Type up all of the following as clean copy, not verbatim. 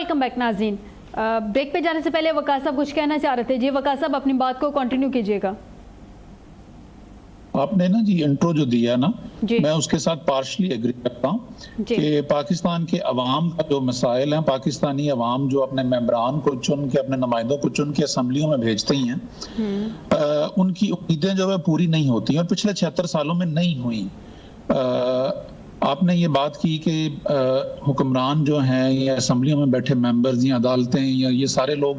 Welcome back नाज़रीन। Break पे जाने से पहले वकास साहब कुछ कहना चाह रहे थे। जी वकास साहब अपनी बात को कंटिन्यू कीजिएगा। आपने ना जी इंट्रो जो दिया ना, मैं उसके साथ पार्शली एग्री करता हूँ कि पाकिस्तान के अवाम का जो मसाइल हैं, पाकिस्तानी अवाम जो अपने मेंबरान को चुन के, अपने नुमाइंदों को चुन के असम्बलियों में भेजते ही हैं, उनकी उम्मीदें जो है पूरी नहीं होती हैं और पिछले 76 सालों में नहीं हुई। आपने ये बात की कि हुक्मरान जो हैं या असम्बलियों में बैठे मेंबर्स या अदालतें या ये सारे लोग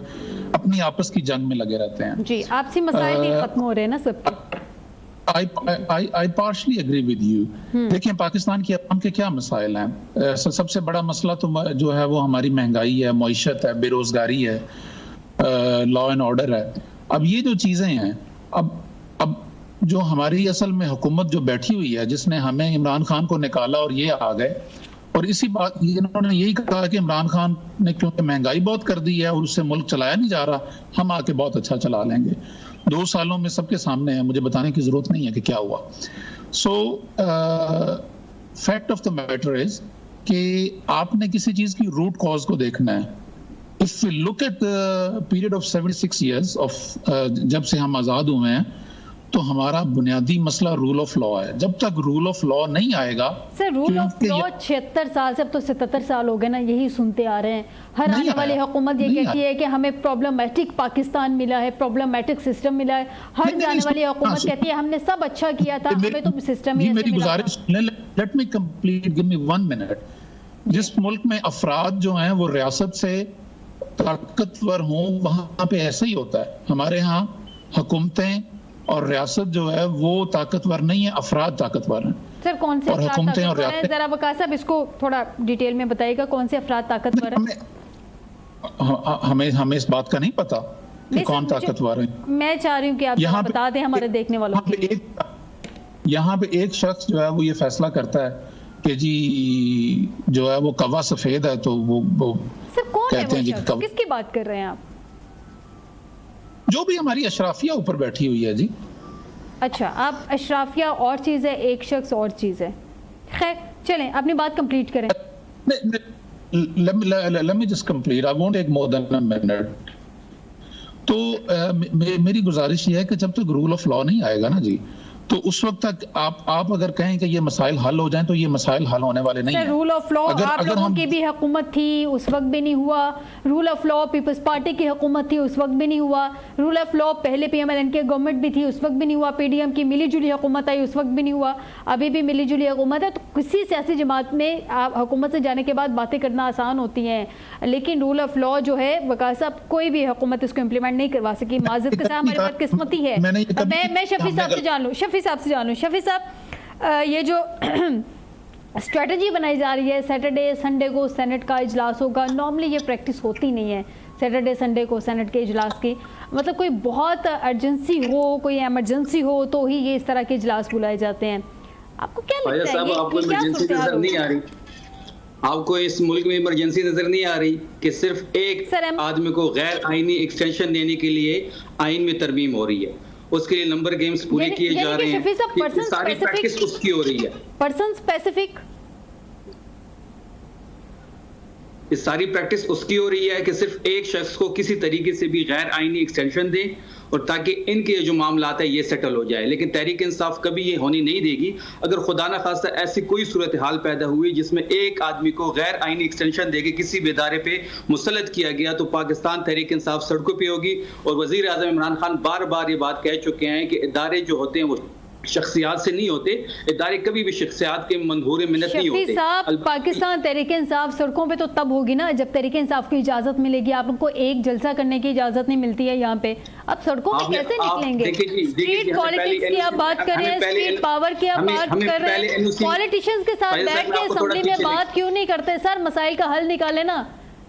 अपनी आपस की जंग में लगे रहते हैं। जी, आपसी मसाइल नहीं खत्म हो रहे हैं ना सबके। I partially agree with you। देखिए पाकिस्तान की अवाम के क्या मसाइल हैं। सबसे बड़ा मसला तो जो है वो हमारी महंगाई है, मईशत है, बेरोजगारी है, लॉ एंड ऑर्डर है। अब ये जो चीजें हैं, अब जो हमारी असल में हुकूमत जो बैठी हुई है, जिसने हमें इमरान खान को निकाला और ये आ गए, और इसी बात इन्होंने यही कहा कि इमरान खान ने क्योंकि महंगाई बहुत कर दी है और उससे मुल्क चलाया नहीं जा रहा, हम आके बहुत अच्छा चला लेंगे। 2 सालों में सबके सामने है, मुझे बताने की जरूरत नहीं है कि क्या हुआ। सो fact of the matter is कि आपने किसी चीज की रूट कॉज को देखना है। If we look at the period of 76 years of जब से हम आजाद हुए हैं, तो हमारा बुनियादी मसला रूल ऑफ लॉ है। जब तक रूल ऑफ लॉ नहीं आएगा, सर रूल ऑफ लॉ 76 साल से, अब तो 77 साल हो गए ना, यही सुनते आ रहे हैं। हर आने वाली हुकूमत ये कहती है कि हमें प्रॉब्लमेटिक पाकिस्तान मिला है, प्रॉब्लमेटिक सिस्टम मिला है। हर जाने वाली हुकूमत कहती है हमने सब अच्छा किया था, हमें तो सिस्टम ही मेरी गुजारिश, let me complete, give me 1 minute. जिस मुल्क में अफराद जो हैं वो रियासत से ताकतवर हों, वहां पे ऐसा ही होता है। हमारे यहाँ हुकूमतें और रियासत जो है वो ताकतवर नहीं है, अफराद ताकतवर हैं। सर कौन से अफराद ताकतवर हैं? जरा वकास साहब इसको थोड़ा डिटेल में बताइएगा, कौन से अफराद ताकतवर हैं? हमें इस बात का नहीं पता कि कौन ताकतवर है। मैं चाह रही हूँ कि आप बता दें हमारे देखने वालों को। यहाँ पे एक शख्स जो है वो ये फैसला करता है कि जी जो है वो कवा सफेद है, तो वो सर कौन कहते हैं जी, किसकी बात कर रहे हैं आप? जो भी हमारी अशराफिया ऊपर बैठी हुई है जी। अच्छा, आप अशराफिया और चीज है, एक शख्स और चीज है। खैर चलें, अपनी बात कंप्लीट करें। Let me just complete. I won't take more than a minute. तो मेरी गुजारिश ये है कि जब तक रूल ऑफ लॉ नहीं आएगा ना जी, तो उस वक्त तक आप अगर कहें कि ये मसाइल हल हो जाएं, तो ये मसाइल हल होने वाले नहीं हैं। रूल ऑफ लॉ आप लोगों की भी हुकूमत थी, उस वक्त भी नहीं हुआ। Rule of law People's Party की हुकूमत थी, उस वक्त भी नहीं हुआ। रूल ऑफ लॉ पहले PMLN की गवर्नमेंट भी थी, उस वक्त भी नहीं हुआ। PDM की मिली जुली हुकूमत आई, उस वक्त भी नहीं हुआ। अभी भी मिली जुली हुकूमत है। तो किसी सियासी जमात में आप हुकूमत से जाने के बाद बातें करना आसान होती हैं, लेकिन रूल ऑफ लॉ जो है वकास साहब कोई भी हुकूमत इसको इम्प्लीमेंट नहीं करवा सकी। माजरत के साथ हमारी बदकिस्मती है। मैं शफी साहब से जान लूँ, शफी साहब ये जो स्ट्रेटजी बनाई जा रही है, सैटरडे संडे को सेनेट का इजलास होगा, नॉर्मली ये प्रैक्टिस होती नहीं है सैटरडे संडे को सेनेट के इजलास की। मतलब कोई बहुत अर्जेंसी हो, कोई इमरजेंसी हो तो ही ये इस तरह के इजलास बुलाए जाते हैं। आपको क्या लगता है, आपको इमरजेंसी नजर नहीं आ रही? आपको इस मुल्क में इमरजेंसी नजर नहीं आ रही कि सिर्फ एक आदमी को गैर आईनी एक्सटेंशन देने के लिए आइन में तरमीम हो रही है, उसके लिए नंबर गेम्स पूरे किए जा रहे हैं, सारी प्रैक्टिस उसकी हो रही है। पर्सन स्पेसिफिक इस सारी प्रैक्टिस उसकी हो रही है कि सिर्फ एक शख्स को किसी तरीके से भी गैर आईनी एक्सटेंशन दे और ताकि इनके जो मामलात है ये सेटल हो जाए। लेकिन तहरीक इंसाफ कभी ये होनी नहीं देगी। अगर खुदा न खास्ता ऐसी कोई सूरत हाल पैदा हुई जिसमें एक आदमी को गैर आईनी एक्सटेंशन देके किसी भी इदारे पे मुसल्लत किया गया, तो पाकिस्तान तहरीक इंसाफ सड़कों पे होगी। और वजीर आज़म इमरान खान बार बार ये बात कह चुके हैं कि इदारे जो होते हैं वो शख्सियात से नहीं होते, इदारे कभी भी शख्सियात के मंजूर मिन्नत नहीं होते। साहब पाकिस्तान तहरीक इंसाफ सड़कों पे तो तब होगी ना जब तहरीक इंसाफ की इजाजत मिलेगी। आपको एक जलसा करने की इजाजत नहीं मिलती है यहाँ पे, अब सड़कों पे कैसे निकलेंगे? स्ट्रीट पॉलिटिक्स की आप बात कर रहे हैं, स्ट्रीट पावर की आप बात कर रहे हैं, पॉलिटिशियंस के साथ बैठ के असेंबली में बात क्यों नहीं करते? सर मसाइल का हल निकाले ना।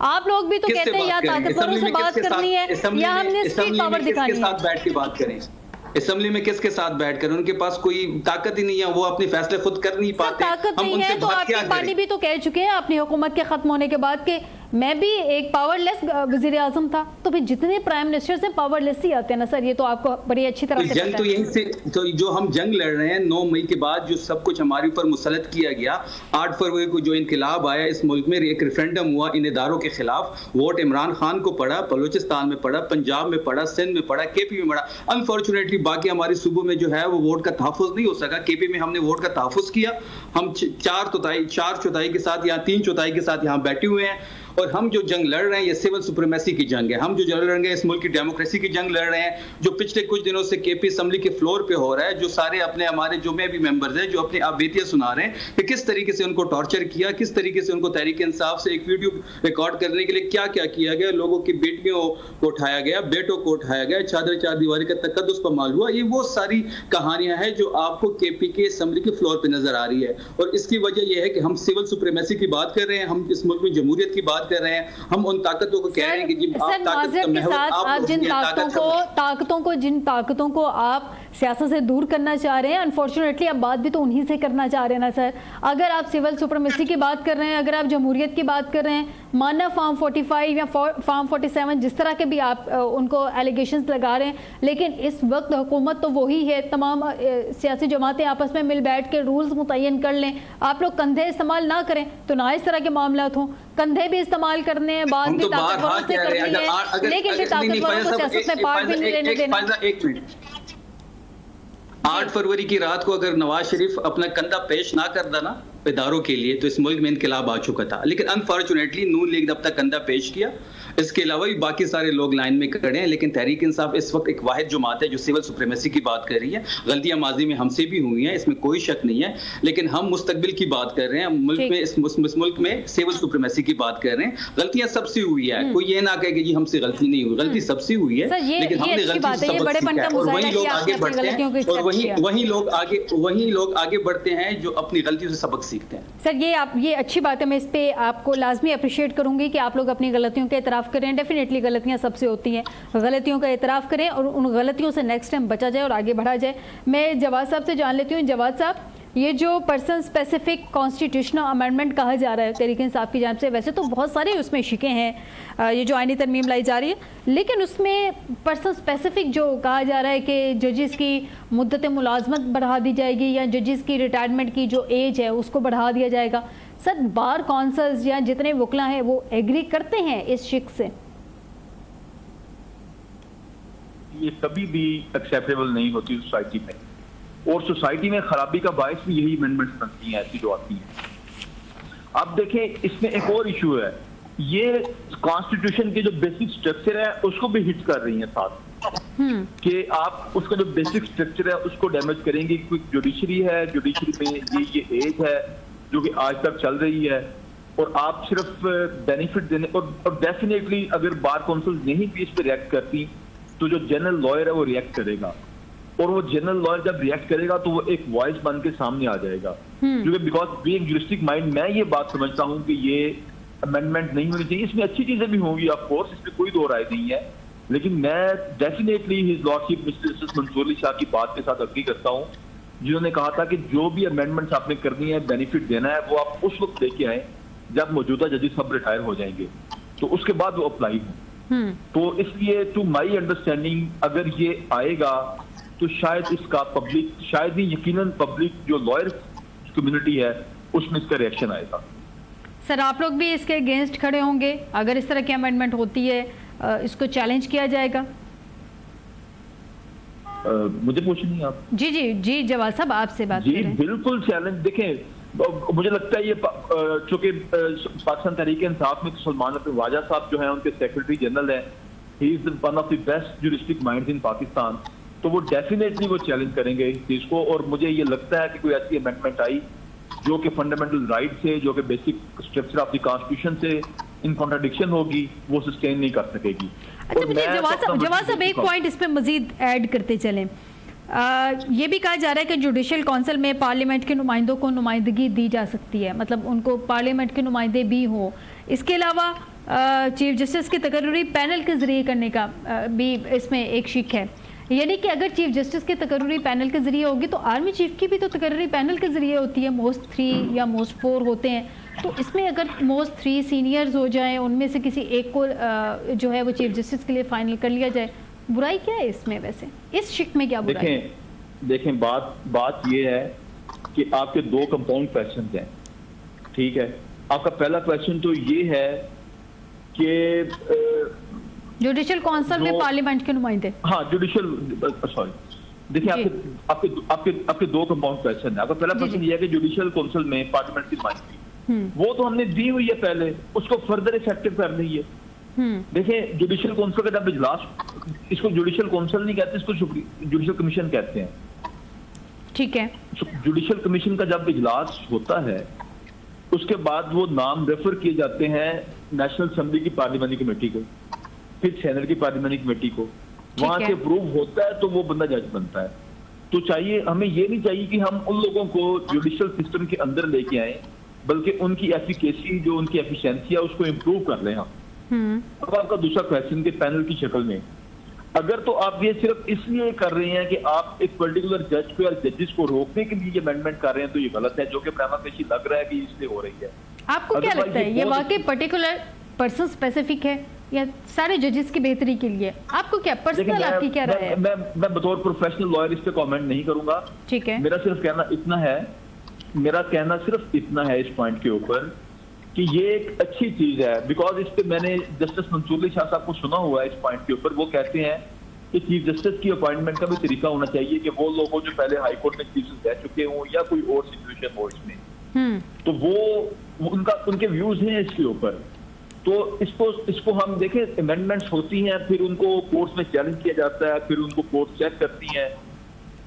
आप लोग भी तो कहते हैं या ताकतवरों से बात करनी है या हमने स्ट्रीट पावर दिखानी है। बैठ के बात करें असेंबली में, किसके साथ बैठकर? उनके पास कोई ताकत ही नहीं है, वो अपने फैसले खुद कर नहीं पाते। ताकत नहीं है तो आपकी पार्टी भी तो कह चुके हैं अपनी हुकूमत के खत्म होने के बाद कि मैं भी एक पावरलेस वजीर आजम था, तो फिर जितने प्राइम मिनिस्टर्स हैं पावरलेस ही आते हैं ना सर, ये तो आपको बड़ी अच्छी तरह से जंग पता तो है। यहीं से, तो जो हम जंग लड़ रहे हैं 9 मई के बाद जो सब कुछ हमारे ऊपर मुसलत किया गया, 8 फरवरी को जो इनकलाब आया इस मुल्क में, एक रेफरेंडम हुआ इन इदारों के खिलाफ, वोट इमरान खान को पड़ा, बलूचिस्तान में पड़ा, पंजाब में पड़ा, सिंध में पड़ा, केपी में पड़ा। अनफॉर्चुनेटली बाकी हमारे सूबों में जो है वो वोट का तहफ़्फ़ुज़ नहीं हो सका। केपी में हमने वोट का तहफ़्फ़ुज़ किया, हम 4 चौथाई के साथ या 3 चौथाई के साथ यहाँ बैठे हुए हैं, और हम जो जंग लड़ रहे हैं ये सिविल सुप्रीमेसी की जंग है। हम जो जंग लड़ रहे हैं इस मुल्क की डेमोक्रेसी की जंग लड़ रहे हैं, जो पिछले कुछ दिनों से केपी असेंबली के फ्लोर पे हो रहा है, जो सारे अपने हमारे जो में भी मेंबर्स हैं जो अपनी बेतियां सुना रहे हैं कि किस तरीके से उनको टॉर्चर किया, किस तरीके से उनको तहरीक इंसाफ से एक वीडियो रिकॉर्ड करने के लिए क्या क्या किया गया, लोगों की बेटियों को उठाया गया, बेटों को उठाया गया, चादर चार दीवारी का तकद्दुस पामाल हुआ। ये वो सारी कहानियां हैं जो आपको केपी के असेंबली के फ्लोर पे नजर आ रही है, और इसकी वजह यह है कि हम सिविल सुप्रीमेसी की बात कर रहे हैं, हम इस मुल्क में जमहूरियत की बात कर रहे हैं, हम उन ताकतों को कह रहे हैं कि जी सर माजरत के साथ आप जिन ताकतों को आप सियासत से दूर करना चाह रहे हैं, अनफॉर्चुनेटली आप बात भी तो उन्हीं से करना चाह रहे हैं ना सर। अगर आप सिविल सुप्रीमेसी की बात कर रहे हैं, अगर आप जमहूरियत की बात कर रहे हैं, माना फार्म 45 या फार्म 47 जिस तरह के भी आप उनको एलिगेशंस लगा रहे हैं, लेकिन इस वक्त हुकूमत तो वही है, तमाम सियासी जमातें आपस में मिल बैठ के रूल्स मुतय्यन कर लें, आप लोग कंधे इस्तेमाल ना करें तो ना इस तरह के मामला हों। कंधे भी इस्तेमाल करने हैं, बात भी ताकतवरों से करनी है, लेकिन फिर ताकतवरों को सियासत में पार्ट भी नहीं लेने देना। 8 फरवरी की रात को अगर नवाज शरीफ अपना कंधा पेश ना कर देना इदारों के लिए तो इस मुल्क में इनकलाब आ चुका था, लेकिन अनफॉर्चुनेटली नून लीग ने अब तक कंधा पेश किया। इसके अलावा भी बाकी सारे लोग लाइन में खड़े हैं, लेकिन तहरीक इंसाफ इस वक्त एक वाहिद जमात है जो सिविल सुप्रीमेसी की बात कर रही है। गलतियां माजी में हमसे भी हुई हैं, इसमें कोई शक नहीं है, लेकिन हम मुस्तकबिल की बात कर रहे हैं, मुल्क में इस मुल्क में सिविल सुप्रीमेसी की बात कर रहे हैं। गलतियां सबसे हुई है, कोई ये ना कहे कि जी हमसे गलती नहीं हुई, गलती सबसे हुई है, लेकिन हमने गलती से सबक सीखा है, और वही लोग आगे बढ़ते हैं, और वही लोग आगे बढ़ते हैं जो अपनी गलतियों से सबक सीखते हैं। सर ये अच्छी बात है, मैं इस पे आपको लाजमी अप्रिशिएट करूंगी कि आप लोग अपनी गलतियों का एतराफ़ करें। डेफिनेटली गलतियां सबसे होती हैं, गलतियों का एतराफ़ करें और उन गलतियों से नेक्स्ट टाइम बचा जाए और आगे बढ़ा जाए। मैं जवाद साहब से जान लेती हूँ। जवाद साहब, ये जो पर्सन स्पेसिफिक कॉन्स्टिट्यूशनल अमेंडमेंट कहा जा रहा है तहरीक इंसाफ की जानिब से, वैसे तो बहुत सारे उसमें शिकें हैं, ये जो आईनी तरमीम लाई जा रही है, लेकिन उसमें पर्सन स्पेसिफिक जो कहा जा रहा है कि जजेस की मुद्दत मुलाजमत बढ़ा दी जाएगी या जजेस की रिटायरमेंट की जो एज है उसको बढ़ा दिया जाएगा। सर बार कौंसल्स या जितने वकला हैं वो एग्री करते हैं इस शिक से? ये कभी भी एक्सेप्टेबल नहीं होती सोसाइटी में, और सोसाइटी में खराबी का बायस भी यही अमेंडमेंट्स बनती हैं ऐसी जो आती हैं। अब देखें इसमें एक और इशू है, ये कॉन्स्टिट्यूशन के जो बेसिक स्ट्रक्चर है उसको भी हिट कर रही हैं साथ, कि आप उसका जो बेसिक स्ट्रक्चर है उसको डैमेज करेंगे। क्योंकि जुडिशरी है, जुडिशरी में ये एज है जो कि आज तक चल रही है, और आप सिर्फ बेनिफिट देने, और डेफिनेटली अगर बार काउंसिल नहीं भी इस पर रिएक्ट करती तो जो जनरल लॉयर है वो रिएक्ट करेगा, और वो जनरल लॉयर जब रिएक्ट करेगा तो वो एक वॉइस बन के सामने आ जाएगा। क्योंकि बिकॉज बीइंग जुरिस्टिक माइंड मैं ये बात समझता हूँ कि ये अमेंडमेंट नहीं होनी चाहिए। इसमें अच्छी चीजें भी होंगी ऑफ कोर्स, इसमें कोई दो राय नहीं है, लेकिन मैं definitely his lordship mister Mansoor Ali Shah की बात के साथ अग्री करता हूँ, जिन्होंने कहा था कि जो भी अमेंडमेंट्स आपने करनी है, बेनिफिट देना है, वो आप उस वक्त लेके आए जब मौजूदा जजेस सब रिटायर हो जाएंगे, तो उसके बाद वो अप्लाई हो। तो इसलिए टू माई अंडरस्टैंडिंग अगर ये आएगा तो शायद इसका पब्लिक, शायद ही यकीनन पब्लिक जो लॉयर कम्युनिटी है उसमें इसका रिएक्शन आएगा। सर आप लोग भी इसके अगेंस्ट खड़े होंगे अगर इस तरह की अमेंडमेंट होती है, इसको चैलेंज किया जाएगा? मुझे पूछ नहीं आप? जी जी जी जवाद साहब आपसे बात जी बिल्कुल चैलेंज। देखें मुझे लगता है ये चूंकि पाकिस्तान तहरीक इंसाफ में सलमान वाजा साहब जो है उनके सेक्रेटरी जनरल है, he is one of the best juristic minds in Pakistan, तो वो डेफिनेटली वो चैलेंज करेंगे इस चीज को। और मुझे ये लगता है कि कोई ऐसी अमेंडमेंट आई जो कि फंडामेंटल राइट से, जो कि basic structure of the constitution से इन कॉन्ट्राडिक्शन होगी, वो सस्टेन नहीं कर सकेगी। अच्छा जवाब साहब एक पॉइंट इस पे मजीद ऐड करते चलें, ये भी कहा जा रहा है कि जुडिशल काउंसिल में पार्लियामेंट के नुमाइंदों को नुमाइंदगी दी जा सकती है, मतलब उनको पार्लियामेंट के नुमाइंदे भी हों। इसके अलावा चीफ जस्टिस की तकर्री पैनल के जरिए करने का भी इसमें एक शिक है। यानी कि अगर चीफ जस्टिस के तकर्रुरी पैनल के जरिए होगी तो आर्मी चीफ की भी तो तकर्रुरी पैनल के जरिए होती है, मोस्ट 3 या मोस्ट 4 होते हैं। तो इसमें अगर मोस्ट 3 सीनियर्स हो जाएं, उनमें से किसी एक को जो है वो चीफ जस्टिस के लिए फाइनल कर लिया जाए, बुराई क्या है इसमें? वैसे इस शिक में क्या बुराई है? देखें बात ये है कि आपके 2 कंपाउंड क्वेश्चन हैं, ठीक है। आपका पहला क्वेश्चन तो ये है कि जुडिशियल काउंसिल में पार्लियामेंट के नुमाइंदे, हाँ जुडिशियल सॉरी, देखिए आपके 2 कंपाउंड क्वेश्चन है। आपका पहला क्वेश्चन ये है कि जुडिशियल काउंसिल में पार्लियामेंट की नुमाइंदगी वो तो हमने दी हुई है पहले, उसको फर्दर इफेक्टिव करनी है। देखिए जुडिशियल काउंसिल का जब इजलास, इसको जुडिशियल काउंसिल नहीं कहते, इसको जुडिशियल कमीशन कहते हैं, ठीक है। जुडिशियल कमीशन का जब इजलास होता है उसके बाद वो नाम रेफर किए जाते हैं नेशनल असेंबली की पार्लियामेंट्री कमेटी को, फिर सेनेट की पार्लियामेंट्री कमेटी को, वहां से अप्रूव होता है तो वो बंदा जज बनता है। तो चाहिए हमें ये नहीं चाहिए कि हम उन लोगों को जुडिशियल सिस्टम के अंदर लेके आए, बल्कि उनकी एफिकेसी जो उनकी एफिशिएंसी है उसको इम्प्रूव कर लें हम। अब आपका दूसरा क्वेश्चन के पैनल की शक्ल में, अगर तो आप ये सिर्फ इसलिए कर रहे हैं कि आप एक पर्टिकुलर जज को या जजेस को रोकने के लिए ये अमेंडमेंट कर रहे हैं तो ये गलत है, जो कि प्रेमा फेशी लग रहा है कि इसलिए हो रही है। आपको क्या लगता है ये वाकई पर्टिकुलर पर्सन स्पेसिफिक है या सारे जजेस की बेहतरी के लिए? आपको क्या पर्सनल आपकी क्या राय है? मैं बतौर प्रोफेशनल लॉयर इस पे कमेंट नहीं करूंगा, ठीक है। मेरा कहना सिर्फ इतना है इस पॉइंट के ऊपर कि ये एक अच्छी चीज है, बिकॉज इस पे मैंने जस्टिस मंसूर अली शाह साहब को सुना हुआ है इस पॉइंट के ऊपर। वो कहते हैं कि चीफ जस्टिस की अपॉइंटमेंट का भी तरीका होना चाहिए कि वो लोग जो पहले हाई कोर्ट में चीफ जस्टिस रह चुके हों या कोई और सिचुएशन हो इसमें, तो वो उनके व्यूज हैं इसके ऊपर। तो इसको हम देखें, अमेंडमेंट्स होती हैं, फिर उनको कोर्ट्स में चैलेंज किया जाता है, फिर उनको कोर्ट चेक करती हैं।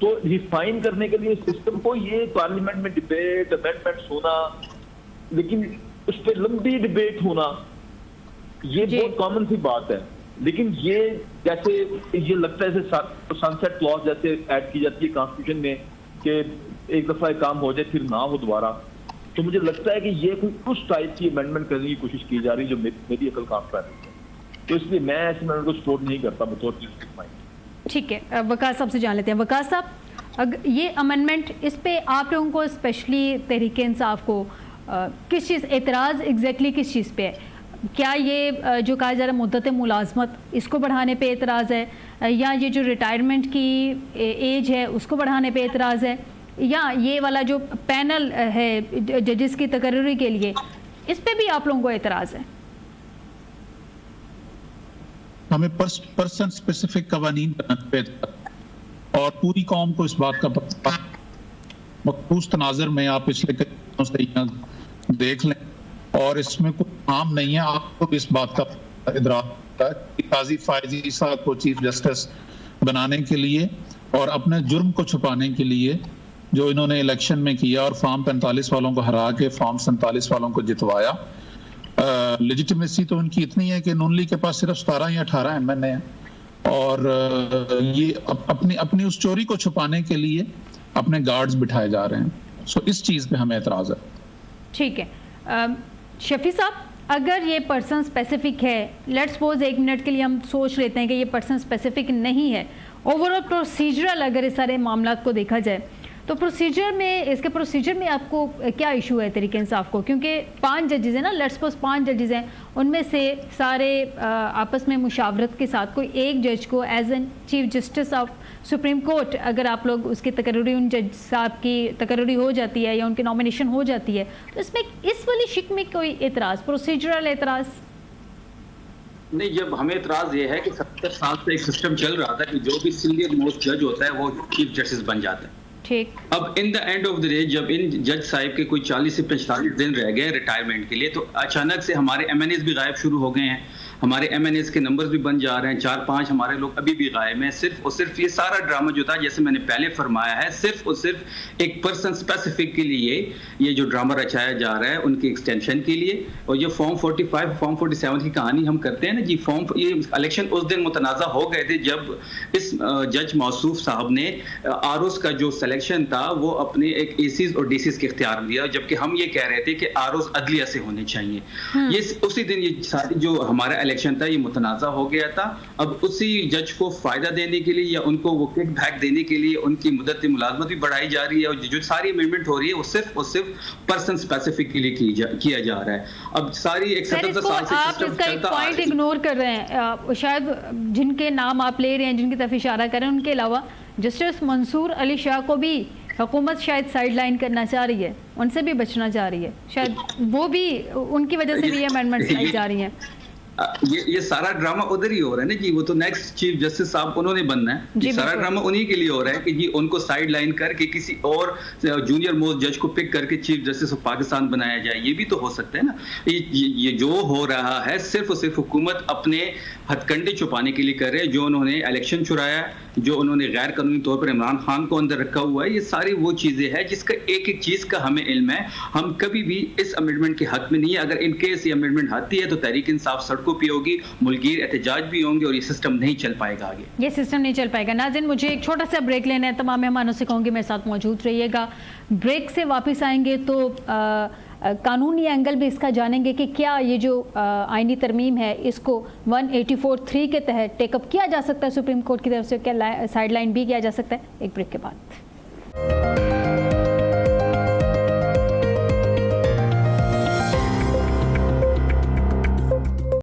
तो रिफाइन करने के लिए सिस्टम को ये पार्लियामेंट में डिबेट अमेंडमेंट्स होना, लेकिन उस पर लंबी डिबेट होना, ये बहुत कॉमन सी बात है। लेकिन ये जैसे ये लगता है जैसे सनसेट क्लॉज जैसे ऐड की जाती है कॉन्स्टिट्यूशन में कि एक दफा काम हो जाए फिर ना हो दोबारा, तो मुझे लगता है कि ये कोई उस टाइप की अमेंडमेंट करने की कोशिश की जा रही है जो मेरी अकल काम कर रही है। तो इसलिए मैं ऐसे अमेंडमेंट को सपोर्ट नहीं करता बतौर डिस्ट्रिक्ट माइंड। ठीक है, वकास साहब से जान लेते हैं। वकास साहब, अगर ये अमेंडमेंट, इस पे आप लोगों को स्पेशली तहरीक इंसाफ को किस चीज़ एतराज़ एग्जैक्टली किस चीज़ पे है? क्या ये जो कहा जा रहा है मुद्दत मुलाजमत, इसको बढ़ाने पे एतराज़ है, या ये जो रिटायरमेंट की एज है उसको बढ़ाने पे एतराज़ है, या ये वाला जो पैनल है जजेस की तकर्रुरी के लिए, इस पे भी आप लोगों को एतराज़ है? हमें पर्सन स्पेसिफिक कवानीन बनाने पे और पूरी कौम को इस बात का मखसूस तनाज़ुर में आप पिछले कई दिनों से देख लें, और इसमें कोई काम नहीं है। आपको इस बात का इदराक है कि काजी फायजी साहब को चीफ जस्टिस बनाने के लिए और अपने जुर्म को छुपाने के लिए जो इन्होंने इलेक्शन में किया और फॉर्म 45 वालों को हरा के फॉर्म 47 वालों को जितवाया, लेजिटिमेसी तो उनकी इतनी है कि नून लीग के पास सिर्फ 17 या 18 एमएनए हैं, और ये अपनी उस चोरी को छुपाने के लिए अपने गार्ड्स बिठाए जा रहे हैं। सो इस चीज़ पे हमें एतराज़ है। ठीक है, शफी साहब, अगर ये पर्सन स्पेसिफिक है, लेट्स सपोज एक मिनट के लिए हम सोच लेते हैं कि ये पर्सन स्पेसिफिक नहीं है, ओवरऑल प्रोसीजरल अगर इस सारे मामला को देखा जाए तो प्रोसीजर में, इसके प्रोसीजर में आपको क्या इशू है तरीके इंसाफ को? क्योंकि 5 जजेस हैं ना, लेट्स सपोज 5 जजेस हैं, उनमें से सारे आपस में मुशावरत के साथ कोई एक जज को as an chief justice of supreme court, अगर आप लोग उसकी तकर्रुरी, उन जज साहब की तकर्रुरी हो जाती है या उनकी नॉमिनेशन हो जाती है, तो इसमें इस वाली शिक में कोई एतराज़, प्रोसीजरल एतराज़ नहीं? जब हमें एतराज़ ये है कि 70 साल से एक सिस्टम चल रहा था कि जो भी सीनियर मोस्ट जज होता है वो चीफ जस्टिस बन जाता है। ठीक। अब in the end of the day जब इन जज साहिब के कोई 40 से 45 दिन रह गए रिटायरमेंट के लिए, तो अचानक से हमारे एमएनएस भी गायब शुरू हो गए हैं, हमारे एमएनएस के नंबर्स भी बन जा रहे हैं, 4-5 हमारे लोग अभी भी गायब हैं। सिर्फ और सिर्फ ये सारा ड्रामा जो था, जैसे मैंने पहले फरमाया है, सिर्फ और सिर्फ एक पर्सन स्पेसिफिक के लिए ये जो ड्रामा रचाया जा रहा है उनकी एक्सटेंशन के लिए। और जो फॉर्म 45 फॉर्म 47 की कहानी हम करते हैं ना जी, ये इलेक्शन उस दिन मुतनाज़ा हो गए थे जब इस जज मौसूफ साहब ने आरओस का जो सिलेक्शन था वो अपने एक एसीज और डीसीज के इख्तियार में दिया, जबकि हम ये कह रहे थे कि आरओस अदलिया से होने चाहिए। ये उसी दिन ये सारी जो हमारा इलेक्शन था ये मुतनाज़ा हो गया था। अब उसी जज को फ़ायदा देने के लिए या उनको वो किक बैक देने के लिए उनकी मुद्दत मुलाजमत भी बढ़ाई जा रही है, और जो सारी अमेंडमेंट हो रही है वो सिर्फ पर्सन स्पेसिफिक के लिए किया जा रहा है। अब सारी 77 साल से आप इसका एक पॉइंट इग्नोर कर रहे हैं, शायद जिनके नाम आप ले रहे हैं, जिनकी तरफ इशारा कर रहे हैं, उनके अलावा जस्टिस मंसूर अली शाह को भी हुकूमत शायद साइडलाइन करना चाह रही है, उनसे भी बचना चाह रही है, शायद वो भी उनकी वजह से भी ये अमेंडमेंट्स लाई जा रही हैं। ये सारा ड्रामा उधर ही हो रहा है ना जी, वो तो नेक्स्ट चीफ जस्टिस साहब उन्होंने बनना है, ये सारा ड्रामा उन्हीं के लिए हो रहा है कि जी उनको साइड लाइन करके किसी और जूनियर मोस्ट जज को पिक करके चीफ जस्टिस ऑफ पाकिस्तान बनाया जाए। ये भी तो हो सकता है ना। ये जो हो रहा है सिर्फ और सिर्फ हुकूमत अपने हथकंडे छुपाने के लिए कर रहे हैं। जो उन्होंने इलेक्शन चुराया, जो उन्होंने गैर कानूनी तौर पर इमरान खान को अंदर रखा हुआ है, ये सारी वो चीजें हैं जिसका एक एक चीज का हमें इल्म है। हम कभी भी इस अमेंडमेंट के हक में नहीं है। अगर इन केस ये अमेंडमेंट आती है तो तहरीक इंसाफ सड़कों पर होगी, मुल्कीर एहतजाज भी होंगे और ये सिस्टम नहीं चल पाएगा आगे। ये सिस्टम नहीं चल पाएगा। नाज़रीन, मुझे एक छोटा सा ब्रेक लेना है, तमाम मेहमानों से कहूँगी मेरे साथ मौजूद रहिएगा। ब्रेक से वापस आएंगे तो कानूनी एंगल भी इसका जानेंगे कि क्या ये जो आईनी तरमीम है इसको 184(3) के तहत टेकअप किया जा सकता है सुप्रीम कोर्ट की तरफ से, क्या साइडलाइन भी किया जा सकता है। एक ब्रेक के बाद